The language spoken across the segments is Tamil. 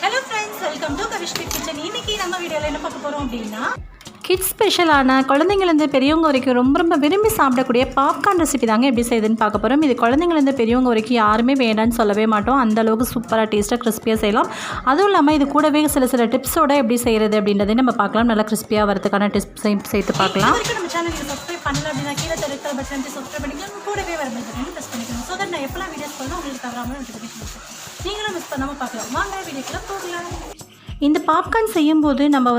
Hello friends, welcome to Kavish's Kitchen. இன்னைக்கு நம்ம வீடியோல என்ன பார்க்க போறோம் அப்படினா கிட்ஸ் ஸ்பெஷலான குழந்தைங்கலேருந்து பெரியவங்க வரைக்கும் ரொம்ப விரும்பி சாப்பிடக்கூடிய பாப்கார்ன் ரெசிபி தாங்க எப்படி செய்யுதுன்னு பார்க்க போகிறோம். இது குழந்தைங்கலேருந்து பெரியவங்க வரைக்கும் யாருமே வேண்டான்னு சொல்லவே மாட்டோம். அந்தளவுக்கு சூப்பராக டேஸ்ட்டாக கிறிஸ்பியாக செய்யலாம். அதுவும் இல்லாமல் இது கூடவே சில டிப்ஸோடு எப்படி செய்கிறது அப்படின்றதையும் நம்ம பார்க்கலாம். நல்லா கிறிஸ்பியாக வரதுக்கான டிப்ஸையும் சேர்த்து பார்க்கலாம். நம்ம சேனலுக்கு சப்ஸ்கிரைப் பண்ணல அப்படின்னா கீழே இருக்கிற பட்டன் சப்ஸ்கிரைப் பண்ணிக்கலாம். கூடவே வர பட்டன் ப்ரெஸ் பண்ணிக்கணும். ஸோ தட் நான் எப்போலாம் வீடியோஸ் பண்ணால் உங்களுக்கு தவறாமல் நோட்டிஃபிகேஷன் வரும். நீங்களும் மிஸ் பண்ணாமல் பார்க்கலாம். வாங்க வீடியோக்குள்ள போகலாம். இந்த பாப்கார்ன் செய்யும்போது நம்ம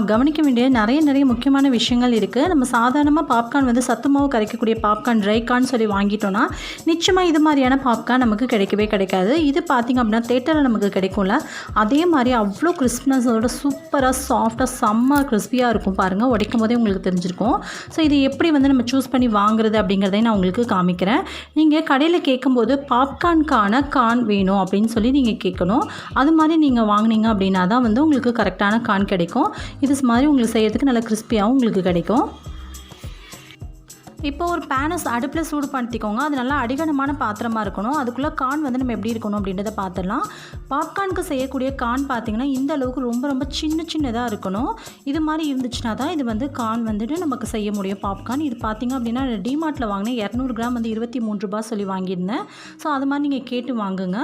கவனிக்க வேண்டிய நிறைய முக்கியமான விஷயங்கள் இருக்குது. நம்ம சாதாரணமாக பாப்கார்ன் சத்து மாவு கரைக்கக்கூடிய பாப்கார்ன் ட்ரை கார்ன் சொல்லி வாங்கிட்டோன்னா நிச்சயமாக இது மாதிரியான பாப்கார்ன் நமக்கு கிடைக்காது. இது பார்த்திங்க அப்படின்னா தேட்டரில் நமக்கு கிடைக்கும்ல, அதே மாதிரி அவ்வளோ கிறிஸ்ப்னஸோட சூப்பராக சாஃப்டாக செம்ம கிறிஸ்பியாக இருக்கும். பாருங்கள், உடைக்கும் போதே உங்களுக்கு தெரிஞ்சிருக்கும். ஸோ இது எப்படி நம்ம சூஸ் பண்ணி வாங்குறது அப்படிங்கிறதையும் நான் உங்களுக்கு காமிக்கிறேன். நீங்கள் கடையில் கேட்கும்போது பாப்கார்னுக்கான கார்ன் வேணும் அப்படின்னு சொல்லி நீங்கள் கேட்கணும். அது மாதிரி நீங்கள் வாங்கினீங்க அப்படின்னா தான் உங்களுக்கு கரெக்டான கார்ன் கிடைக்கும். இது மாதிரி உங்களுக்கு செய்யறதுக்கு நல்ல கிறிஸ்பியாகவும் உங்களுக்கு கிடைக்கும். இப்போ ஒரு பேனை அடுப்பில் சூடு படுத்திக்கோங்க. அது நல்லா அடிகனமான பாத்திரமாக இருக்கணும். அதுக்குள்ளே கார்ன் நம்ம எப்படி இருக்கணும் அப்படின்றத பார்த்துடலாம். பாப்கார்னுக்கு செய்யக்கூடிய கார்ன் பார்த்திங்கன்னா இந்த அளவுக்கு ரொம்ப சின்னதாக இருக்கணும். இது மாதிரி இருந்துச்சுன்னா தான் இது கார்ன் நமக்கு செய்ய முடியும் பாப்கார்ன். இது பார்த்திங்க அப்படின்னா டிமார்ட்டில் வாங்கினேன். 200 கிராம் 23 ரூபாய் சொல்லி வாங்கியிருந்தேன். ஸோ அது மாதிரி நீங்கள் கேட்டு வாங்குங்க.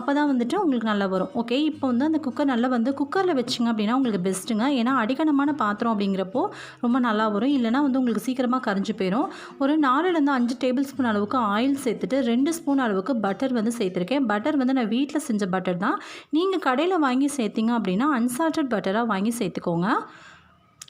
அப்போ தான் உங்களுக்கு நல்லா வரும். ஓகே, இப்போ அந்த குக்கர் நல்லா குக்கரில் வச்சிங்க அப்படின்னா உங்களுக்கு பெஸ்ட்டுங்க. ஏன்னா அடிகனமான பாத்திரம் அப்படிங்கிறப்போ ரொம்ப நல்லா வரும். இல்லைனா உங்களுக்கு சீக்கிரமாக கரைஞ்சி போயிடும். ஒரு 4லேருந்து 5 டேபிள் ஸ்பூன் அளவுக்கு ஆயில் சேர்த்துட்டு 2 ஸ்பூன் அளவுக்கு பட்டர் சேர்த்துருக்கேன். பட்டர் நான் வீட்டில் செஞ்ச பட்டர் தான். நீங்கள் கடையில் வாங்கி சேர்த்திங்க அப்படின்னா அன்சால்டட் பட்டராக வாங்கி சேர்த்துக்கோங்க.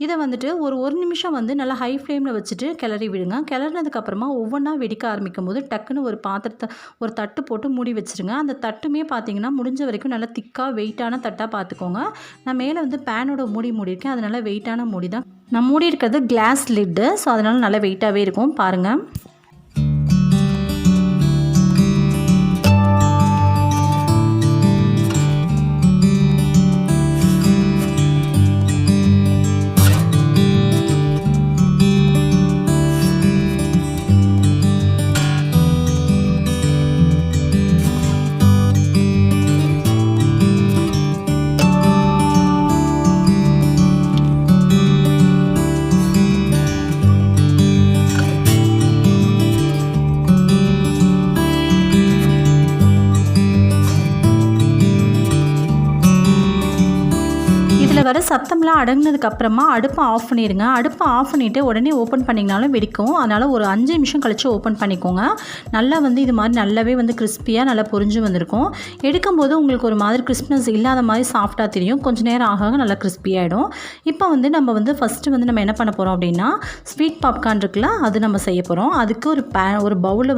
இதை ஒரு நிமிஷம் நல்லா ஹை ஃப்ளேமில் வச்சுட்டு கிளறி விடுங்க. கிளறினதுக்கப்புறமா ஒவ்வொன்றா வெடிக்க ஆரம்பிக்கும் போது டக்குன்னு ஒரு பாத்திரத்தை ஒரு தட்டு போட்டு மூடி வச்சுருங்க. அந்த தட்டுமே பார்த்திங்கன்னா முடிஞ்ச வரைக்கும் நல்லா திக்காக வெயிட்டான தட்டாக பார்த்துக்கோங்க. நான் மேலே பேனோட மூடியிருக்கேன். அது நல்லா வெயிட்டான மூடி தான். நான் மூடி இருக்கிறது கிளாஸ் லிட்டு. ஸோ அதனால் நல்லா வெயிட்டாகவே இருக்கும். பாருங்கள், வர சத்தம்லாம் அடங்கினதுக்கப்புறமா அடுப்பை ஆஃப் பண்ணிடுங்க. அடுப்பை ஆஃப் பண்ணிவிட்டு உடனே ஓப்பன் பண்ணிங்கனாலும் வெடிக்கும். அதனால் ஒரு 5 நிமிஷம் கழித்து ஓப்பன் பண்ணிக்கோங்க. நல்லா இது மாதிரி நல்லாவே கிறிஸ்பியாக நல்லா பொரிஞ்சு வந்திருக்கும். எடுக்கும்போது உங்களுக்கு ஒரு மாதிரி கிறிஸ்ப்னஸ் இல்லாத மாதிரி சாஃப்டாக தெரியும். கொஞ்சம் நேரம் ஆக நல்லா கிறிஸ்பியாகிடும். இப்போ நம்ம ஃபஸ்ட்டு நம்ம என்ன பண்ண போகிறோம் அப்படின்னா ஸ்வீட் பாப்கார்ன் இருக்குல்ல, அது நம்ம செய்ய போகிறோம். அதுக்கு ஒரு பவுலில்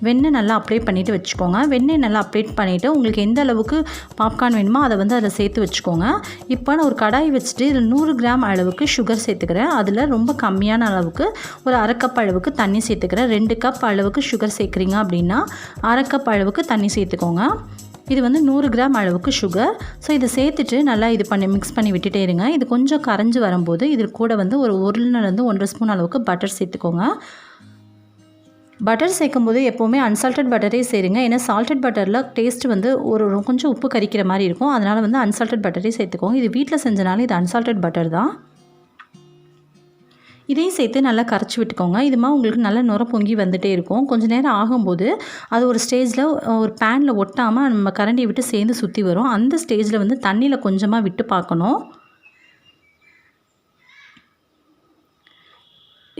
வெண்ணெய் நல்லா அப்ளை பண்ணிவிட்டு வச்சுக்கோங்க. வெண்ணெய் நல்லா அப்ளை பண்ணிவிட்டு உங்களுக்கு எந்த அளவுக்கு பாப்கார்ன் வேணுமோ அதை அதில் சேர்த்து வச்சுக்கோங்க. இப்போ நான் ஒரு கடாய் வச்சுட்டு இதில் 100 கிராம் அளவுக்கு சுகர் சேர்த்துக்கிறேன். அதில் ரொம்ப கம்மியான அளவுக்கு ஒரு 1/2 கப் அளவுக்கு தண்ணி சேர்த்துக்கிறேன். 2 கப் அளவுக்கு சுகர் சேர்க்குறீங்க அப்படின்னா 1/2 கப் அளவுக்கு தண்ணி சேர்த்துக்கோங்க. இது 100 கிராம் அளவுக்கு சுகர். ஸோ இதை சேர்த்துட்டு நல்லா மிக்ஸ் பண்ணி விட்டுட்டே இருங்க. இது கொஞ்சம் கரைஞ்சி வரும்போது இதில் கூட ஒரு 1லேருந்து 1.5 ஸ்பூன் அளவுக்கு பட்டர் சேர்த்துக்கோங்க. பட்டர் சேர்க்கும்போது எப்போவுமே அன்சால்டட் பட்டரே சேருங்க. ஏன்னா சால்டட் பட்டரில் டேஸ்ட் ஒரு கொஞ்சம் உப்பு கரிக்கிற மாதிரி இருக்கும். அதனால் அன்சால்டட் பட்டரே சேர்த்துக்கோங்க. இது வீட்டில் செஞ்சனால இது அன்சால்டட் பட்டர் தான். இதையும் சேர்த்து நல்லா கரைச்சி விட்டுக்கோங்க. இதுமாதிரி உங்களுக்கு நல்ல நுர பொங்கி வந்துகிட்டே இருக்கும். கொஞ்சம் நேரம் ஆகும்போது அது ஒரு ஸ்டேஜில் ஒரு பேனில் ஒட்டாமல் நம்ம கரண்டியை விட்டு சேர்ந்து சுற்றி வரும். அந்த ஸ்டேஜில் தண்ணியில் கொஞ்சமாக விட்டு பார்க்கணும்.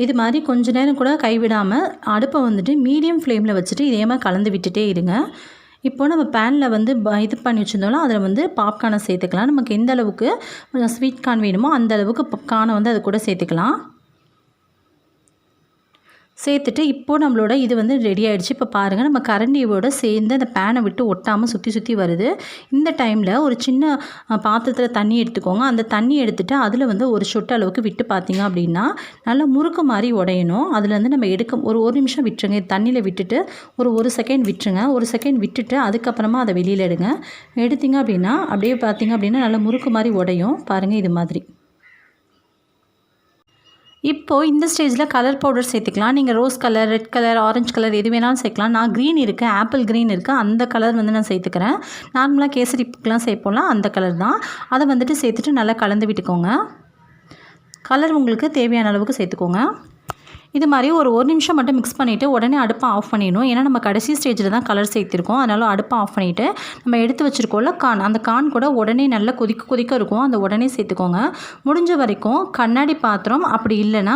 இது மாதிரி கொஞ்ச நேரம் கூட கைவிடாமல் அடுப்பை மீடியம் ஃப்ளேமில் வச்சுட்டு இதே மாதிரி கலந்து விட்டுட்டே இருங்க. இப்போ நம்ம பேனில் இது பண்ணி வச்சுருந்தோம்னா அதில் பாப்கார்னை சேர்த்துக்கலாம். நமக்கு எந்த அளவுக்கு ஸ்வீட் கார்ன் வேணுமோ அந்த அளவுக்கு கார்னை அது கூட சேர்த்துக்கலாம். சேர்த்துட்டு இப்போது நம்மளோட இது ரெடி ஆகிடுச்சு. இப்போ பாருங்கள், நம்ம கரண்டியோட சேர்ந்து அந்த பேனை விட்டு ஒட்டாமல் சுற்றி வருது. இந்த டைமில் ஒரு சின்ன பாத்திரத்தில் தண்ணி எடுத்துக்கோங்க. அந்த தண்ணி எடுத்துகிட்டு அதில் ஒரு சொட்டு அளவுக்கு விட்டு பார்த்தீங்க அப்படின்னா நல்லா முறுக்கு மாதிரி உடையணும். அதுலேருந்து நம்ம ஒரு நிமிஷம் விட்டுருங்க. தண்ணியில் விட்டுட்டு ஒரு செகண்ட் விட்டுருங்க. 1 செகண்ட் விட்டுட்டு அதுக்கப்புறமா அதை வெளியில் எடுங்க. எடுத்திங்க அப்படின்னா அப்படியே பார்த்தீங்க அப்படின்னா நல்லா முறுக்கு மாதிரி உடையும். பாருங்கள், இது மாதிரி. இப்போது இந்த ஸ்டேஜில் கலர் பவுடர் சேர்த்துக்கலாம். நீங்கள் rose colour, red colour, orange colour எது வேணாலும் சேர்க்கலாம். நான் க்ரீன் இருக்குது, ஆப்பிள் க்ரீன் இருக்குது, அந்த கலர் வந்து நான் சேர்த்துக்கிறேன். நார்மலாக கேசரிக்கெலாம் சேர்ப்போம்ல அந்த கலர் தான். அதை வந்துட்டு சேர்த்துட்டு நல்லா கலந்து விட்டுக்கோங்க. கலர் உங்களுக்கு தேவையான அளவுக்கு சேர்த்துக்கோங்க. இது மாதிரி ஒரு நிமிஷம் மட்டும் மிக்ஸ் பண்ணிவிட்டு உடனே அடுப்பை ஆஃப் பண்ணிடணும். ஏன்னா நம்ம கடைசி ஸ்டேஜில் தான் கலர் சேர்த்திருக்கோம். அதனால் அடுப்பை ஆஃப் பண்ணிவிட்டு நம்ம எடுத்து வச்சுருக்கோம்ல கான், அந்த கான் கூட உடனே நல்லா கொதிக்க இருக்கும். அந்த உடனே சேர்த்துக்கோங்க. முடிஞ்ச வரைக்கும் கண்ணாடி பாத்திரம், அப்படி இல்லைன்னா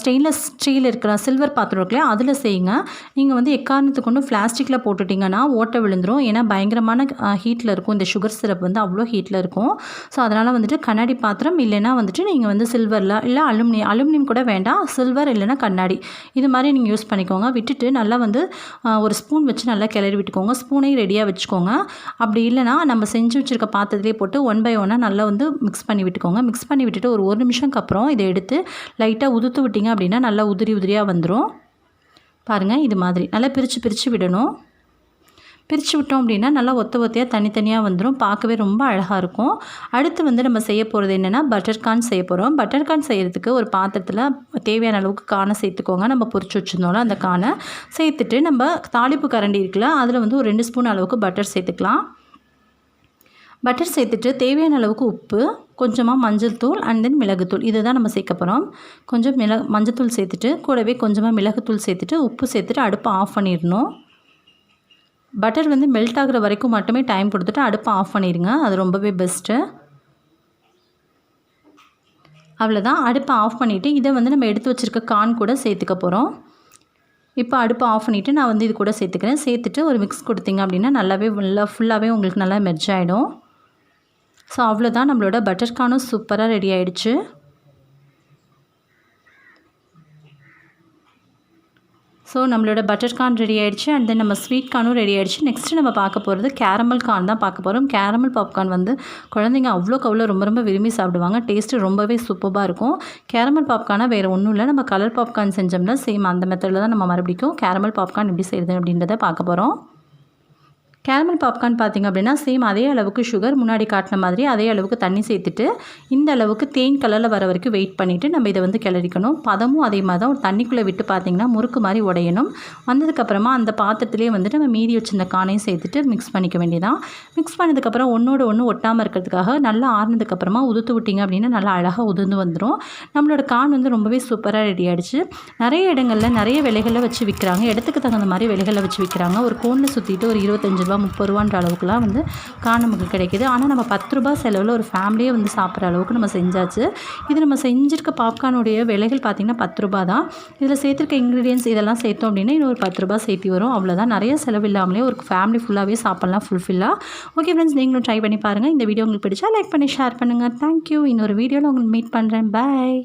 ஸ்டெயின்லெஸ் ஸ்டீல் இருக்கிற சில்வர் பாத்திரம் இருக்குல்லையா அதில் செய்யுங்க. நீங்கள் வந்து எக்காரணத்துக்கு ஒன்று பிளாஸ்டிக்கில் போட்டுட்டிங்கன்னா ஓட்டை விழுந்துடும். ஏன்னா பயங்கரமான ஹீட்டில் இருக்கும். இந்த சுகர் சிரப் வந்து அவ்வளோ ஹீட்டில் இருக்கும். ஸோ அதனால் வந்துட்டு கண்ணாடி பாத்திரம் இல்லைன்னா வந்துட்டு நீங்கள் வந்து சில்வரில் இல்லை அலுமினியம் கூட வேண்டாம், சில்வர் இல்லைன்னா கண்ணாடி இது மாதிரி நீங்கள் யூஸ் பண்ணிக்கோங்க. விட்டுட்டு நல்லா வந்து ஒரு ஸ்பூன் வச்சு நல்லா கிளறி விட்டுக்கோங்க. ஸ்பூனையும் ரெடியாக வச்சுக்கோங்க. அப்படி இல்லைனா நம்ம செஞ்சு வச்சுருக்க பாத்திரத்திலே போட்டு 1 by 1 நல்லா வந்து மிக்ஸ் பண்ணி விட்டுக்கோங்க. மிக்ஸ் பண்ணி விட்டுட்டு ஒரு நிமிஷம்க்கு அப்புறம் இதை எடுத்து லைட்டாக உதுத்து விட்டிங்க அப்படின்னா நல்லா உதிரியாக வந்துடும். பாருங்கள், இது மாதிரி நல்லா பிரித்து விடணும். பிரித்து விட்டோம் அப்படின்னா நல்லா ஒத்தையாக தனித்தனியாக வந்துடும். பார்க்கவே ரொம்ப அழகாக இருக்கும். அடுத்து வந்து நம்ம செய்ய போகிறது என்னென்னா பட்டர் கார்ன் செய்ய போகிறோம். பட்டர் கார்ன் செய்கிறதுக்கு ஒரு பாத்திரத்தில் தேவையான அளவுக்கு கானை சேர்த்துக்கோங்க. நம்ம பொரிச்சு வச்சுருந்தோம்ல அந்த கானை சேர்த்துட்டு நம்ம தாளிப்பு கரண்டி இருக்குல்ல அதில் வந்து ஒரு 2 ஸ்பூன் அளவுக்கு பட்டர் சேர்த்துக்கலாம். பட்டர் சேர்த்துட்டு தேவையான அளவுக்கு உப்பு, கொஞ்சமாக மஞ்சள் தூள் அண்ட் தென் மிளகுத்தூள் இது தான் நம்ம சேர்க்க போகிறோம். கொஞ்சம் மஞ்சள் சேர்த்துட்டு கூடவே கொஞ்சமாக மிளகுத்தூள் சேர்த்துட்டு உப்பு சேர்த்துட்டு அடுப்பை ஆஃப் பண்ணிடணும். பட்டர் வந்து மெல்ட் ஆகிற வரைக்கும் மட்டுமே டைம் கொடுத்துட்டு அடுப்பை ஆஃப் பண்ணிடுங்க. அது ரொம்பவே பெஸ்ட்டு. அவ்வளோதான், அடுப்பை ஆஃப் பண்ணிவிட்டு இதை வந்து நம்ம எடுத்து வச்சுருக்க கார்ன் கூட சேர்த்துக்க போகிறோம். இப்போ அடுப்பை ஆஃப் பண்ணிவிட்டு நான் வந்து இது கூட சேர்த்துக்கிறேன். சேர்த்துட்டு ஒரு மிக்ஸ் கொடுத்தீங்க அப்படின்னா நல்லாவே ஃபுல்லாகவே உங்களுக்கு நல்லா மெர்ஜ் ஆகிடும். ஸோ அவ்வளோதான், நம்மளோட பட்டர் கார்னும் சூப்பராக ரெடி ஆகிடுச்சு. ஸோ நம்மளோட பட்டர் கார்ன் ரெடி ஆகிடுச்சு. அண்ட் தென் நம்ம ஸ்வீட் கார்னும் ரெடி ஆகிடுச்சு. நெக்ஸ்ட்டு நம்ம பார்க்க போகிறது கேரமல் கார்ன் தான் பார்க்க போகிறோம். கேரமல் பாப்கார்ன் வந்து குழந்தைங்க அவ்வளோ ரொம்ப விரும்பி சாப்பிடுவாங்க. டேஸ்ட்டு ரொம்பவே சூப்பராக இருக்கும். கேரமல் பாப்கார்னாக வேறு ஒன்றும் இல்லை, நம்ம கலர் பாப்கார்ன் செஞ்சோம்னா சேம் அந்த மெத்தடில் தான் நம்ம மறுபடியும் கேரமல் பாப்கார்ன் எப்படி செய்கிறது அப்படின்றத பார்க்க போகிறோம். கேரமல் பாப்கார்ன் பார்த்திங்க அப்படின்னா சேம் அதே அளவுக்கு சுகர் முன்னாடி காட்டின மாதிரி அதே அளவுக்கு தண்ணி சேர்த்துட்டு இந்த அளவுக்கு தேன் கலரில் வர வரைக்கும் வெயிட் பண்ணிவிட்டு நம்ம இதை வந்து கிளறிக்கணும். பதமும் அதே மாதிரி தான், ஒரு தண்ணிக்குள்ளே விட்டு பார்த்திங்கன்னா முறுக்கு மாதிரி உடையணும். வந்ததுக்கப்புறமா அந்த பாத்திரத்துலேயே வந்துட்டு நம்ம மீதி வச்சிருந்த கானையும் சேர்த்துட்டு மிக்ஸ் பண்ணிக்க வேண்டியதான். மிக்ஸ் பண்ணதுக்கப்புறம் ஒன்று ஒட்டாமல் இருக்கிறதுக்காக நல்லா ஆறுனதுக்கப்புறமா உதுத்து விட்டிங்க அப்படின்னா நல்லா அழகாக உதிர்ந்து வந்துடும். நம்மளோட கார்ன் வந்து ரொம்பவே சூப்பராக ரெடி ஆகிடுச்சு. நிறைய இடங்களில் நிறைய விலைகளில் வச்சு விற்கிறாங்க. இடத்துக்கு தகுந்த மாதிரி விலைகளில் வச்சு விற்கிறாங்க. ஒரு கோனில் சுற்றிட்டு ஒரு 25 ரூபா 30 ரூபான்ற அளவுக்குலாம் வந்து கார்ன் நமக்கு கிடைக்கிது. ஆனால் நம்ம 10 ரூபா செலவில் ஒரு ஃபேமிலியே வந்து சாப்பிட்ற அளவுக்கு நம்ம செஞ்சாச்சு. இது நம்ம செஞ்சுருக்க பாப்கார்னுடைய விலைகள் பார்த்திங்கன்னா 10 ரூபா தான். இதில் சேர்த்துருக்க இன்க்ரீடியன்ஸ் இதெல்லாம் சேர்த்தோம் அப்படின்னா இன்னும் ஒரு 10 ரூபா சேர்த்து வரும். அவ்வளோதான், நிறைய செலவு இல்லாமலே ஒரு ஃபேமிலி ஃபுல்லாகவே சாப்பிட்லாம் ஃபுல்ஃபில்லாக. ஓகே ஃப்ரெண்ட்ஸ், நீங்களும் ட்ரை பண்ணி பாருங்கள். இந்த வீடியோ உங்களுக்கு பிடிச்சா லைக் பண்ணி ஷேர் பண்ணுங்கள். தேங்க்யூ. இன்னொரு வீடியோவில் உங்களுக்கு மீட் பண்ணுறேன். பாய்.